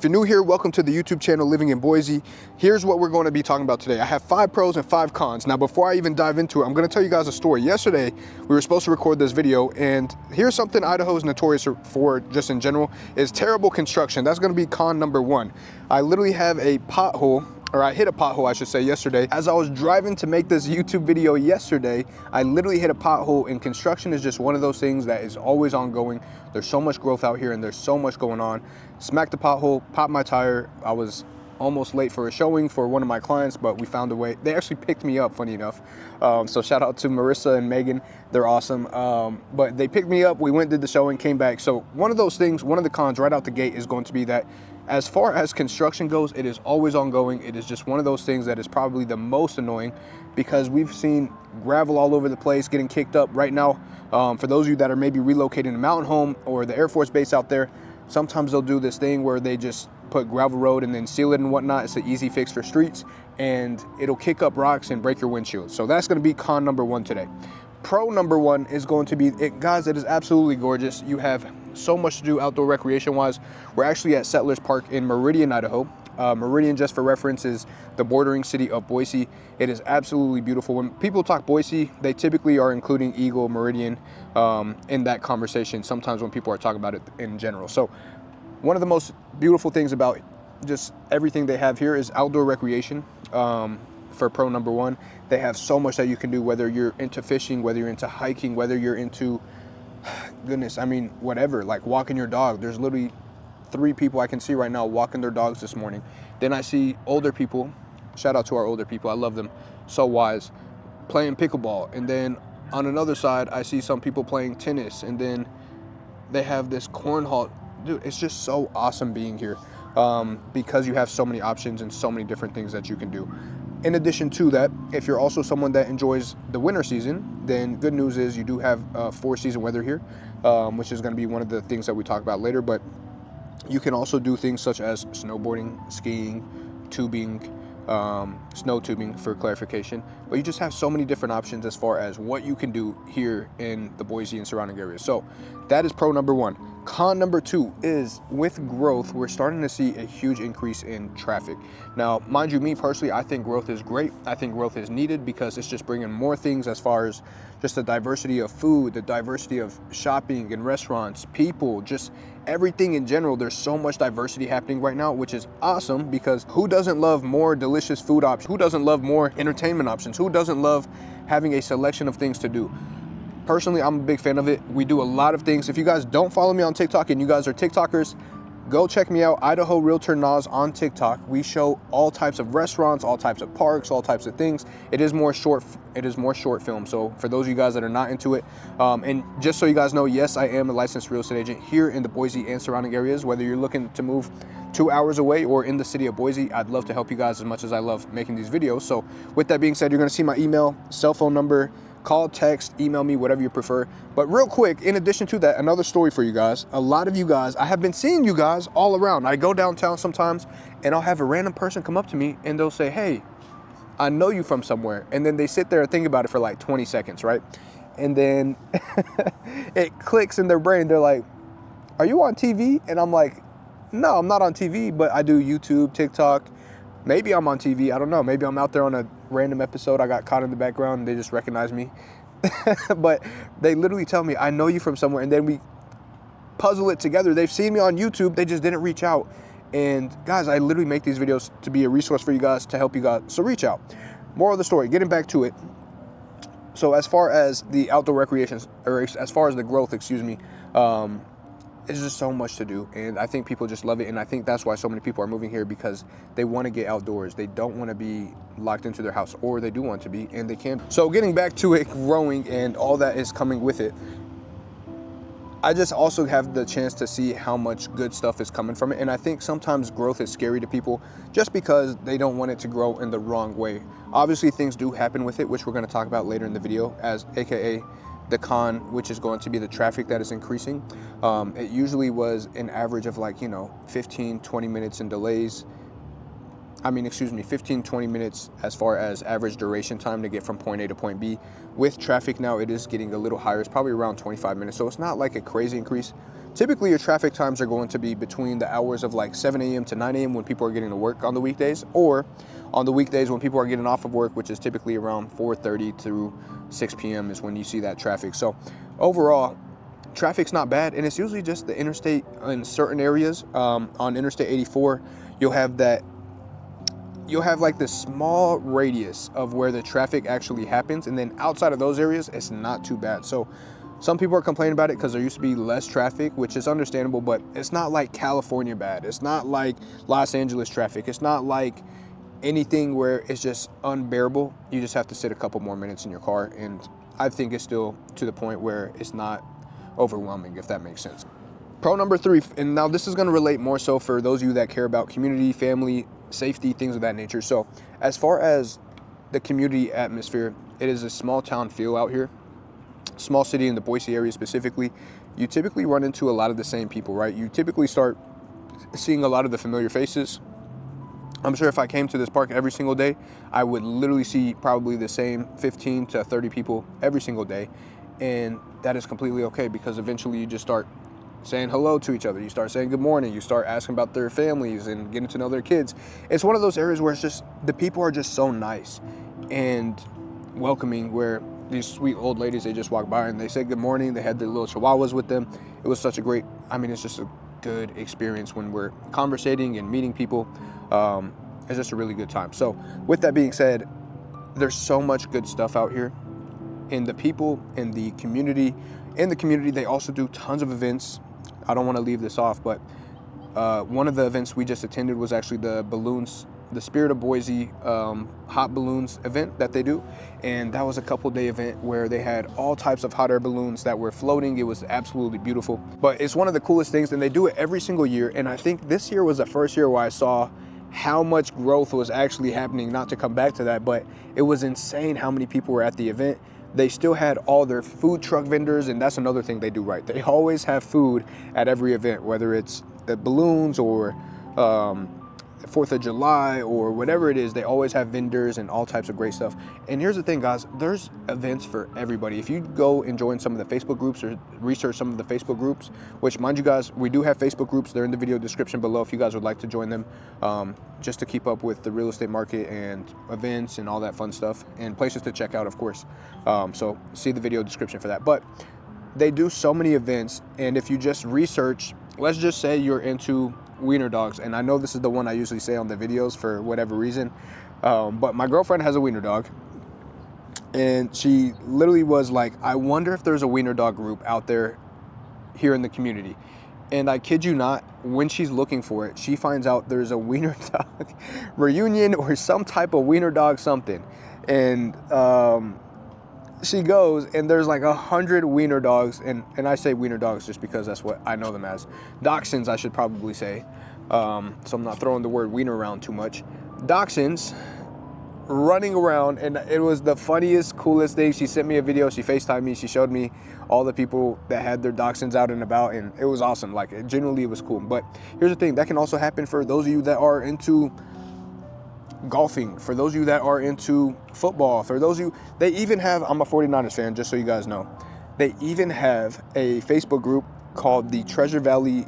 If you're new here, welcome to the YouTube channel Living in Boise. Here's what we're going to be talking about today. I have 5 pros and 5 cons. Now, before I even dive into it, I'm going to tell you guys a story. Yesterday, we were supposed to record this video, and here's something Idaho is notorious for, just in general, is terrible construction. That's going to be con number 1. I literally have a pothole, or I hit a pothole, I should say, yesterday. As I was driving to make this YouTube video yesterday, I literally hit a pothole, and construction is just one of those things that is always ongoing. There's so much growth out here, and there's so much going on. Smacked the pothole, popped my tire. I was almost late for a showing for one of my clients, but we found a way. They actually picked me up, funny enough. So shout out to Marissa and Megan. They're awesome. But they picked me up. We went, did the showing, came back. So one of those things, one of the cons right out the gate is going to be that as far as construction goes, it is always ongoing. It is just one of those things that is probably the most annoying because we've seen gravel all over the place getting kicked up right now. For those of you that are maybe relocating to Mountain Home or the Air Force Base out there, sometimes they'll do this thing where they just put gravel road and then seal it and whatnot. It's an easy fix for streets, and it'll kick up rocks and break your windshield. So that's gonna be con number 1 today. Pro number 1 is going to be, guys, it is absolutely gorgeous. You have so much to do outdoor recreation wise. We're actually at Settlers Park in Meridian, Idaho. Meridian, just for reference, is the bordering city of Boise. It is absolutely beautiful. When people talk Boise, they typically are including Eagle, Meridian in that conversation, sometimes when people are talking about it in general. So one of the most beautiful things about just everything they have here is outdoor recreation. For pro number 1, they have so much that you can do, whether you're into fishing, whether you're into hiking, whether you're into, goodness, I mean, whatever, like walking your dog. There's literally 3 people I can see right now walking their dogs this morning. Then I see older people, shout out to our older people, I love them, so wise, playing pickleball. And then on another side, I see some people playing tennis, and then they have this cornhole. Dude, it's just so awesome being here because you have so many options and so many different things that you can do. In addition to that, if you're also someone that enjoys the winter season, then good news is you do have 4-season weather here, which is going to be one of the things that we talk about later. But you can also do things such as snowboarding, skiing, tubing, snow tubing for clarification. But you just have so many different options as far as what you can do here in the Boise and surrounding areas. So that is pro number 1. Con number 2 is, with growth, we're starting to see a huge increase in traffic. Now, mind you, me personally, I think growth is great. I think growth is needed because it's just bringing more things as far as just the diversity of food, the diversity of shopping and restaurants, people, just everything in general. There's so much diversity happening right now, which is awesome because who doesn't love more delicious food options? Who doesn't love more entertainment options? Who doesn't love having a selection of things to do? Personally, I'm a big fan of it. We do a lot of things. If you guys don't follow me on TikTok and you guys are TikTokers, go check me out, Idaho Realtor Nas on TikTok. We show all types of restaurants, all types of parks, all types of things. It is more short film. So for those of you guys that are not into it, and just so you guys know, yes, I am a licensed real estate agent here in the Boise and surrounding areas. Whether you're looking to move 2 hours away or in the city of Boise, I'd love to help you guys as much as I love making these videos. So with that being said, you're gonna see my email, cell phone number, call, text, email me, whatever you prefer. But real quick, in addition to that, another story for you guys. A lot of you guys, I have been seeing you guys all around. I go downtown sometimes and I'll have a random person come up to me and they'll say, hey, I know you from somewhere. And then they sit there and think about it for like 20 seconds, right? And then it clicks in their brain. They're like, are you on TV? And I'm like, no, I'm not on TV, but I do YouTube, TikTok. Maybe I'm on TV, I don't know. Maybe I'm out there on a random episode. I got caught in the background and they just recognize me. But they literally tell me, I know you from somewhere. And then we puzzle it together. They've seen me on YouTube, they just didn't reach out. And guys, I literally make these videos to be a resource for you guys, to help you guys, so reach out. Moral of the story, getting back to it. So as far as the outdoor recreation, or as far as the growth, excuse me, there's just so much to do, and I think people just love it, and I think that's why so many people are moving here, because they want to get outdoors. They don't want to be locked into their house, or they do want to be, and they can. So getting back to it, growing and all that is coming with it, I just also have the chance to see how much good stuff is coming from it, and I think sometimes growth is scary to people just because they don't want it to grow in the wrong way. Obviously, things do happen with it, which we're going to talk about later in the video, as AKA the con, which is going to be the traffic that is increasing. It usually was an average of 15, 20 minutes in delays 15, 20 minutes as far as average duration time to get from point A to point B. With traffic now, it is getting a little higher. It's probably around 25 minutes. So it's not like a crazy increase. Typically, your traffic times are going to be between the hours of like 7 a.m. to 9 a.m. when people are getting to work on the weekdays, or on the weekdays when people are getting off of work, which is typically around 4:30 through 6 p.m. is when you see that traffic. So overall, traffic's not bad, and it's usually just the interstate in certain areas. On Interstate 84, you'll have like this small radius of where the traffic actually happens, and then outside of those areas, it's not too bad. So some people are complaining about it because there used to be less traffic, which is understandable, but it's not like California bad. It's not like Los Angeles traffic. It's not like anything where it's just unbearable. You just have to sit a couple more minutes in your car, and I think it's still to the point where it's not overwhelming, if that makes sense. Pro number 3, and now this is going to relate more so for those of you that care about community, family, safety, things of that nature. So as far as the community atmosphere, it is a small town feel out here. Small city in the Boise area specifically. You typically run into a lot of the same people, right? You typically start seeing a lot of the familiar faces. I'm sure if I came to this park every single day, I would literally see probably the same 15 to 30 people every single day. And that is completely okay, because eventually you just start saying hello to each other. You start saying good morning. You start asking about their families and getting to know their kids. It's one of those areas where it's just, the people are just so nice and welcoming, where these sweet old ladies, they just walk by and they say good morning. They had their little chihuahuas with them. It was such a great, it's just a good experience when we're conversating and meeting people. It's just a really good time. So with that being said, there's so much good stuff out here. And the people in the community, they also do tons of events. I don't want to leave this off, but one of the events we just attended was actually the balloons, the Spirit of Boise hot balloons event that they do. And that was a couple-day event where they had all types of hot air balloons that were floating. It was absolutely beautiful. But it's one of the coolest things, and they do it every single year. And I think this year was the first year where I saw how much growth was actually happening. Not to come back to that, but it was insane how many people were at the event. They still had all their food truck vendors, and that's another thing they do right. They always have food at every event, whether it's the balloons or 4th of July or whatever it is. They always have vendors and all types of great stuff. And here's the thing, guys, there's events for everybody. If you go and join some of the Facebook groups or research some of the Facebook groups, which, mind you guys, we do have Facebook groups. They're in the video description below if you guys would like to join them, just to keep up with the real estate market and events and all that fun stuff, and places to check out, of course. So see the video description for that. But they do so many events, and if you just research, let's just say you're into wiener dogs, and I know this is the one I usually say on the videos for whatever reason, but my girlfriend has a wiener dog, and she literally was like, I wonder if there's a wiener dog group out there here in the community. And I kid you not, when she's looking for it, she finds out there's a wiener dog reunion or some type of wiener dog something. And she goes, and there's like 100 wiener dogs, and I say wiener dogs just because that's what I know them as. Dachshunds, I should probably say, so I'm not throwing the word wiener around too much. Dachshunds running around, and it was the funniest, coolest thing. She sent me a video, she FaceTimed me, she showed me all the people that had their dachshunds out and about, and it was awesome. Like, genuinely, it was cool. But here's the thing, that can also happen for those of you that are into golfing, for those of you that are into football, for those of you, they even have, I'm a 49ers fan, just so you guys know, they even have a Facebook group called the Treasure Valley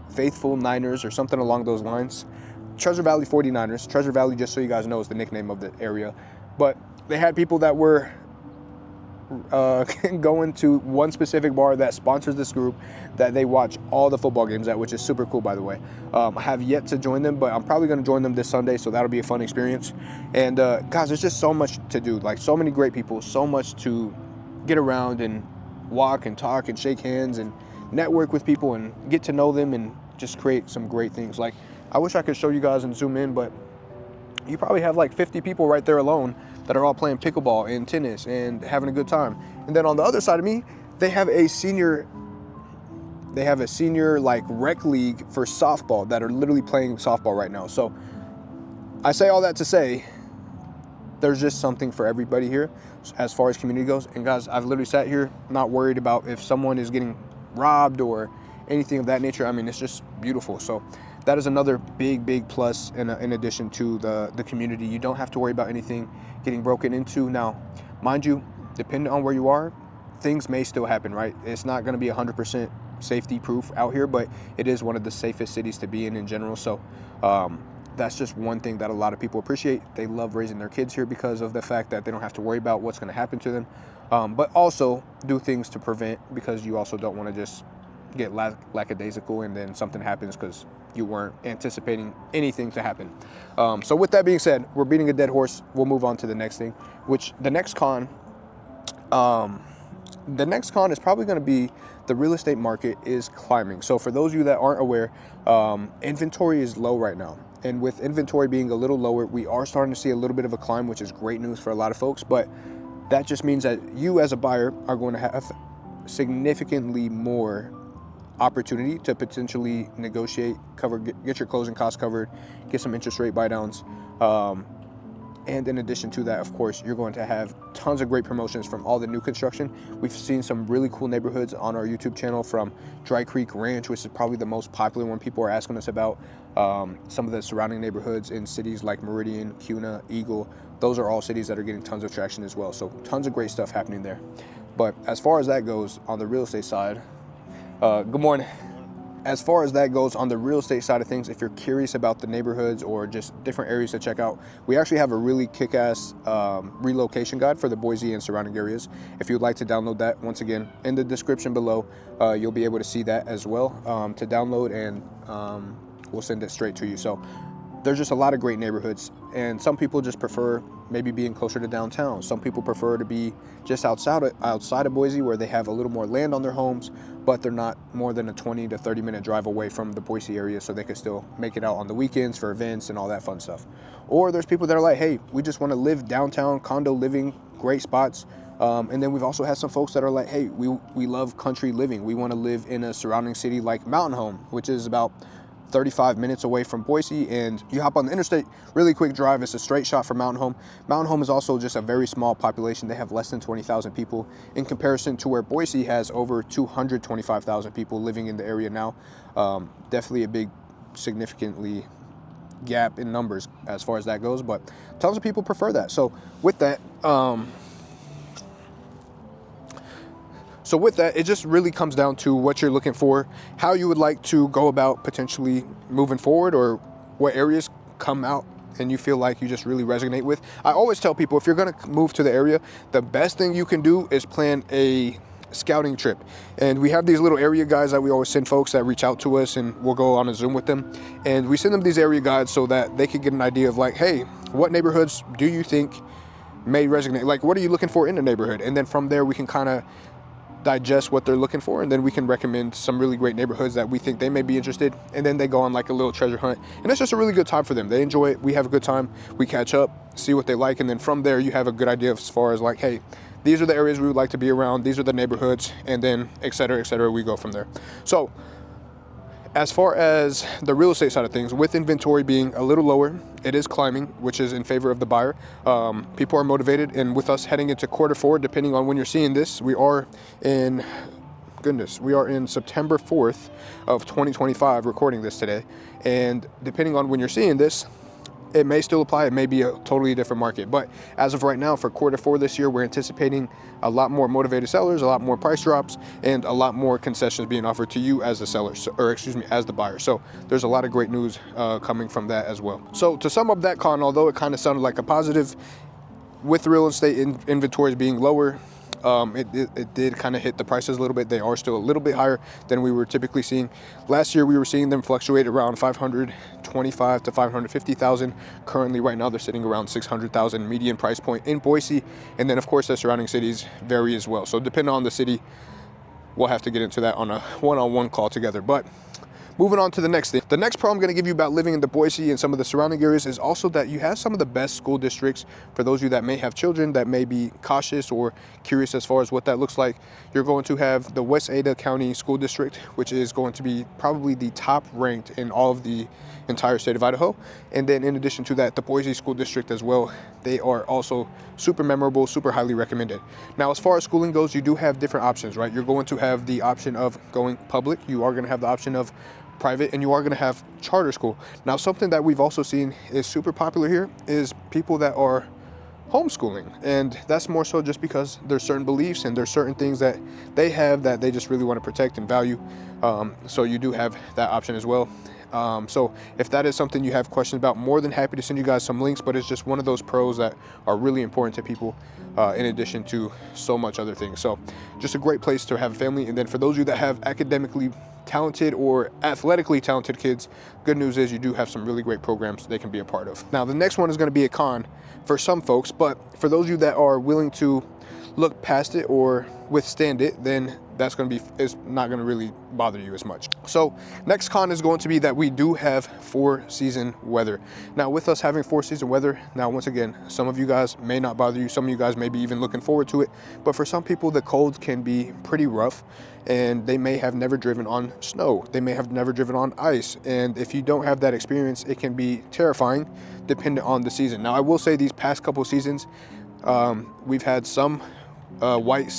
Faithful Niners or something along those lines. Treasure Valley 49ers. Treasure Valley, just so you guys know, is the nickname of the area. But they had people that were going to one specific bar that sponsors this group that they watch all the football games at, which is super cool, by the way. I have yet to join them, but I'm probably going to join them this Sunday, so that'll be a fun experience. And guys, there's just so much to do, like so many great people, so much to get around and walk and talk and shake hands and network with people and get to know them and just create some great things. Like, I wish I could show you guys and zoom in, but you probably have like 50 people right there alone that are all playing pickleball and tennis and having a good time. And then on the other side of me, they have a senior like rec league for softball that are literally playing softball right now. So I say all that to say, there's just something for everybody here as far as community goes. And guys, I've literally sat here not worried about if someone is getting robbed or anything of that nature. I mean, it's just beautiful. So that is another big plus in addition to the community. You don't have to worry about anything getting broken into. Now, mind you, depending on where you are, things may still happen, right? It's not going to be 100% safety proof out here, but it is one of the safest cities to be in general. So that's just one thing that a lot of people appreciate. They love raising their kids here because of the fact that they don't have to worry about what's going to happen to them, but also do things to prevent, because you also don't want to just get lackadaisical and then something happens because you weren't anticipating anything to happen. So with that being said, we're beating a dead horse. We'll move on to the next thing, which the next con is probably going to be the real estate market is climbing. So for those of you that aren't aware, inventory is low right now. And with inventory being a little lower, we are starting to see a little bit of a climb, which is great news for a lot of folks. But that just means that you as a buyer are going to have significantly more opportunity to potentially negotiate, get your closing costs covered, get some interest rate buy downs. And in addition to that, of course, you're going to have tons of great promotions from all the new construction. We've seen some really cool neighborhoods on our YouTube channel, from Dry Creek Ranch, which is probably the most popular one people are asking us about. Some of the surrounding neighborhoods in cities like Meridian, Cuna, Eagle, those are all cities that are getting tons of traction as well. So tons of great stuff happening there. But as far as that goes on the real estate side, good morning. As far as that goes on the real estate side of things, if you're curious about the neighborhoods or just different areas to check out, we actually have a really kick-ass relocation guide for the Boise and surrounding areas. If you'd like to download that, once again, in the description below, you'll be able to see that as well to download, and we'll send it straight to you. So there's just a lot of great neighborhoods, and some people just prefer maybe being closer to downtown. Some people prefer to be just outside of Boise, where they have a little more land on their homes, but they're not more than a 20 to 30 minute drive away from the Boise area, so they can still make it out on the weekends for events and all that fun stuff. Or there's people that are like, hey, we just want to live downtown, condo living, great spots. And then we've also had some folks that are like, hey, we love country living. We want to live in a surrounding city like Mountain Home, which is about 35 minutes away from Boise, and you hop on the interstate, really quick drive. It's a straight shot for Mountain Home. Mountain Home is also just a very small population. They have less than 20,000 people in comparison to where Boise has over 225,000 people living in the area now. Definitely a big, significantly gap in numbers as far as that goes, but tons of people prefer that. So with that, it just really comes down to what you're looking for, how you would like to go about potentially moving forward, or what areas come out and you feel like you just really resonate with. I always tell people, if you're going to move to the area, the best thing you can do is plan a scouting trip. And we have these little area guides that we always send folks that reach out to us, and we'll go on a Zoom with them. And we send them these area guides so that they can get an idea of like, hey, what neighborhoods do you think may resonate? Like, what are you looking for in the neighborhood? And then from there, we can kind of digest what they're looking for, and then we can recommend some really great neighborhoods that we think they may be interested, and then they go on like a little treasure hunt, and it's just a really good time for them. They enjoy it, we have a good time, we catch up, see what they like, and then from there you have a good idea as far as like, hey, these are the areas we would like to be around, these are the neighborhoods, and then et cetera, we go from there. So as far as the real estate side of things, with inventory being a little lower, it is climbing, which is in favor of the buyer. People are motivated, and with us heading into Q4, depending on when you're seeing this, we are in September 4th of 2025, recording this today. And depending on when you're seeing this, it may still apply. It may be a totally different market. But as of right now, for Q4 this year, we're anticipating a lot more motivated sellers, a lot more price drops, and a lot more concessions being offered to you as the seller, as the buyer. So there's a lot of great news coming from that as well. So to sum up that con, although it kind of sounded like a positive, with real estate inventories being lower, it did kind of hit the prices a little bit. They are still a little bit higher than we were typically seeing. Last year, we were seeing them fluctuate around 525 to 550,000. Currently, right now, they're sitting around 600,000 median price point in Boise. And then, of course, the surrounding cities vary as well. So depending on the city, we'll have to get into that on a one-on-one call together. But moving on to the next thing. The next pro I'm going to give you about living in the Boise and some of the surrounding areas is also that you have some of the best school districts. For those of you that may have children that may be cautious or curious as far as what that looks like, you're going to have the West Ada County School District, which is going to be probably the top ranked in all of the entire state of Idaho. And then in addition to that, the Boise School District as well. They are also super memorable, super highly recommended. Now, as far as schooling goes, you do have different options, right? You're going to have the option of going public. You are going to have the option of private, and you are going to have charter school. Now, something that we've also seen is super popular here is people that are homeschooling, and that's more so just because there's certain beliefs and there's certain things that they have that they just really want to protect and value. So you do have that option as well. So if that is something you have questions about, more than happy to send you guys some links, but it's just one of those pros that are really important to people, in addition to so much other things. So just a great place to have a family. And then for those of you that have academically talented or athletically talented kids, good news is you do have some really great programs they can be a part of. Now, the next one is going to be a con for some folks, but for those of you that are willing to look past it or withstand it, then that's going to be, it's not going to really bother you as much. So next con is going to be that we do have 4-season weather. Now, with us having 4-season weather, now once again, some of you guys may not bother you, some of you guys may be even looking forward to it, but for some people the cold can be pretty rough, and they may have never driven on snow, they may have never driven on ice, and if you don't have that experience, it can be terrifying depending on the season. Now, I will say these past couple seasons, we've had some white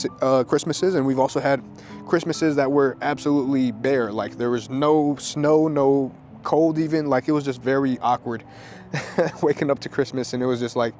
Christmases, and we've also had Christmases that were absolutely bare. Like, there was no snow, no cold even. Like, it was just very awkward waking up to Christmas, and it was just like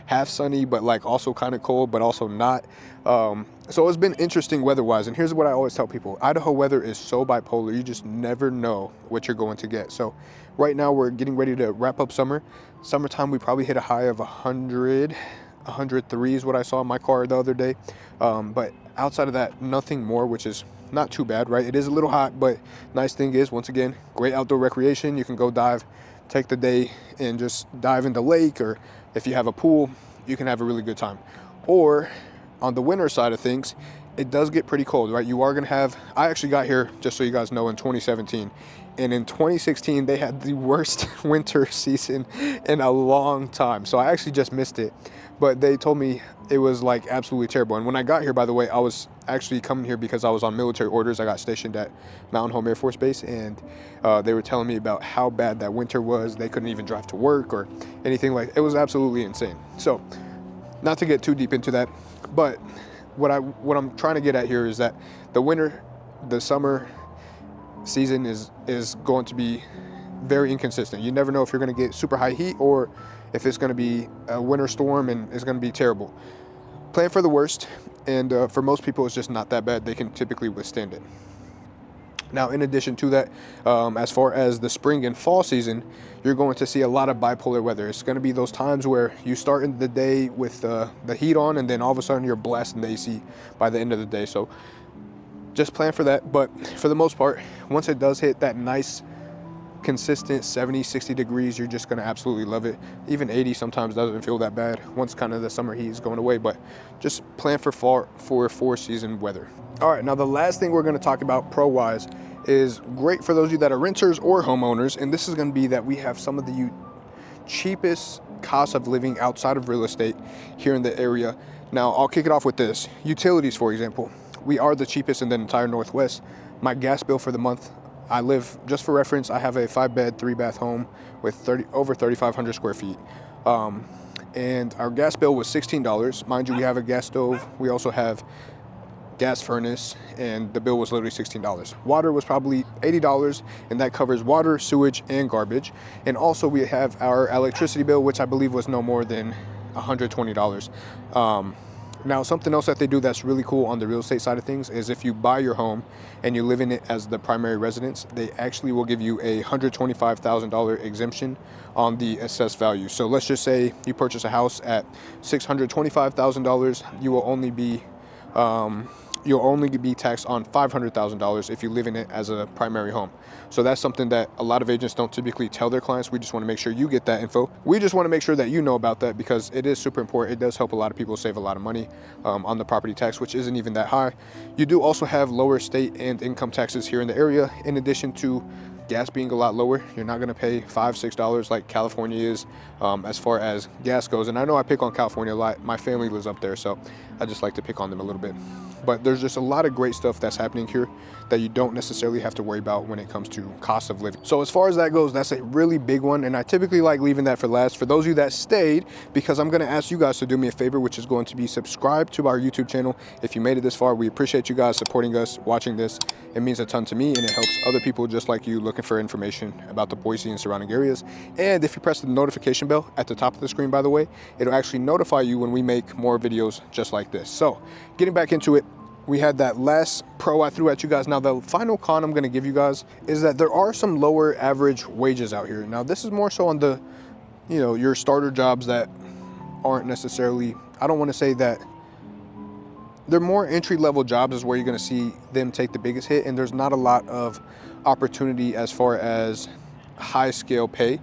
half sunny but like also kind of cold but also not. So it's been interesting weather-wise, and here's what I always tell people: Idaho weather is so bipolar, you just never know what you're going to get. So right now we're getting ready to wrap up summertime. We probably hit a high of 103 is what I saw in my car the other day, but outside of that, nothing more, which is not too bad, right? It is a little hot, but nice thing is, once again, great outdoor recreation. You can go dive, take the day and just dive in the lake, or if you have a pool, you can have a really good time. Or on the winter side of things, it does get pretty cold, right? You are gonna have, I actually got here, just so you guys know, in 2017, and in 2016 they had the worst winter season in a long time, so I actually just missed it. But they told me it was like absolutely terrible. And when I got here, by the way, I was actually coming here because I was on military orders. I got stationed at Mountain Home Air Force Base, and they were telling me about how bad that winter was. They couldn't even drive to work or anything. Like, it was absolutely insane. So not to get too deep into that, but what I'm trying to get at here is that the summer season is going to be very inconsistent. You never know if you're going to get super high heat or if it's going to be a winter storm and it's going to be terrible. Plan for the worst, and for most people it's just not that bad. They can typically withstand it. Now, in addition to that, as far as the spring and fall season, you're going to see a lot of bipolar weather. It's going to be those times where you start in the day with the heat on, and then all of a sudden you're blasting the AC by the end of the day. So just plan for that. But for the most part, once it does hit that nice consistent 70-60 degrees, you're just going to absolutely love it. Even 80 sometimes doesn't feel that bad once kind of the summer heat is going away. But just plan for 4-season weather. All right, now the last thing we're going to talk about pro-wise is great for those of you that are renters or homeowners, and this is going to be that we have some of the cheapest costs of living outside of real estate here in the area. Now, I'll kick it off with this. Utilities, for example. We are the cheapest in the entire Northwest. My gas bill for the month, I live, just for reference, I have a 5-bed, 3-bath home with over 3,500 square feet. And our gas bill was $16. Mind you, we have a gas stove. We also have gas furnace, and the bill was literally $16. Water was probably $80, and that covers water, sewage, and garbage. And also we have our electricity bill, which I believe was no more than $120. Now, something else that they do that's really cool on the real estate side of things is if you buy your home and you live in it as the primary residence, they actually will give you a $125,000 exemption on the assessed value. So let's just say you purchase a house at $625,000, you'll only be taxed on $500,000 if you live in it as a primary home. So that's something that a lot of agents don't typically tell their clients. We just want to make sure you get that info. We just want to make sure that you know about that because it is super important. It does help a lot of people save a lot of money on the property tax, which isn't even that high. You do also have lower state and income taxes here in the area, in addition to gas being a lot lower. You're not going to pay $5-6 like California is as far as gas goes. And I know I pick on California a lot. My family lives up there, so I just like to pick on them a little bit. But there's just a lot of great stuff that's happening here that you don't necessarily have to worry about when it comes to cost of living. So as far as that goes, that's a really big one, and I typically like leaving that for last. For those of you that stayed, because I'm going to ask you guys to do me a favor, which is going to be subscribe to our YouTube channel. If you made it this far, we appreciate you guys supporting us, watching this. It means a ton to me, and it helps other people just like you look looking for information about the Boise and surrounding areas. And if you press the notification bell at the top of the screen, by the way, it'll actually notify you when we make more videos just like this. So getting back into it, we had that last pro I threw at you guys. Now the final con I'm going to give you guys is that there are some lower average wages out here. Now this is more so on the, you know, your starter jobs that aren't necessarily, I don't want to say that, they're more entry-level jobs is where you're going to see them take the biggest hit, and there's not a lot of opportunity as far as high-scale pay,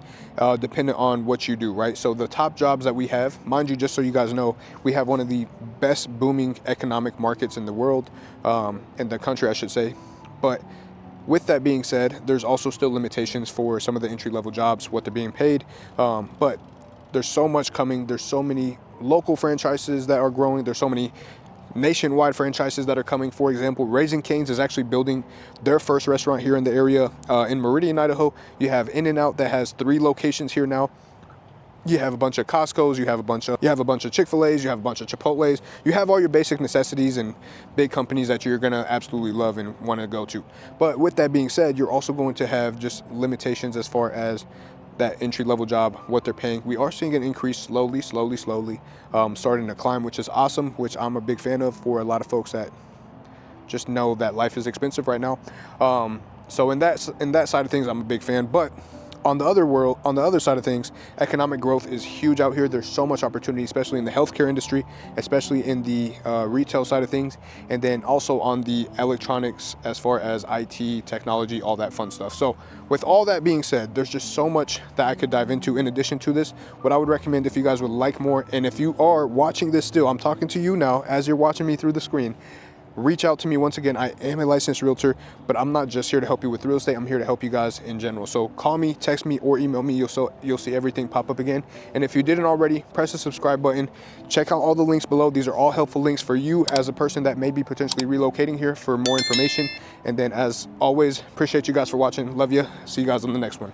depending on what you do, right? So the top jobs that we have, mind you, just so you guys know, we have one of the best booming economic markets in the world, in the country, I should say. But with that being said, there's also still limitations for some of the entry-level jobs, what they're being paid. But there's so much coming. There's so many local franchises that are growing. There's so many nationwide franchises that are coming. For example, Raising Cane's is actually building their first restaurant here in the area. In Meridian, Idaho, you have In-N-Out that has 3 locations here now. You have a bunch of Costco's, you have a bunch of Chick-fil-A's, you have a bunch of Chipotle's. You have all your basic necessities and big companies that you're gonna absolutely love and want to go to. But with that being said, you're also going to have just limitations as far as that entry-level job, what they're paying. We are seeing an increase slowly, starting to climb, which is awesome, which I'm a big fan of for a lot of folks that just know that life is expensive right now. So in that side of things, I'm a big fan. But on the other side of things, economic growth is huge out here. There's so much opportunity, especially in the healthcare industry, especially in the retail side of things, and then also on the electronics as far as IT, technology, all that fun stuff. So with all that being said, there's just so much that I could dive into in addition to this. What I would recommend, if you guys would like more, and if you are watching this still, I'm talking to you now as you're watching me through the screen, reach out to me. Once again, I am a licensed realtor, but I'm not just here to help you with real estate. I'm here to help you guys in general. So call me, text me, or email me. You'll see everything pop up again. And if you didn't already, press the subscribe button. Check out all the links below. These are all helpful links for you as a person that may be potentially relocating here for more information. And then as always, appreciate you guys for watching. Love you. See you guys on the next one.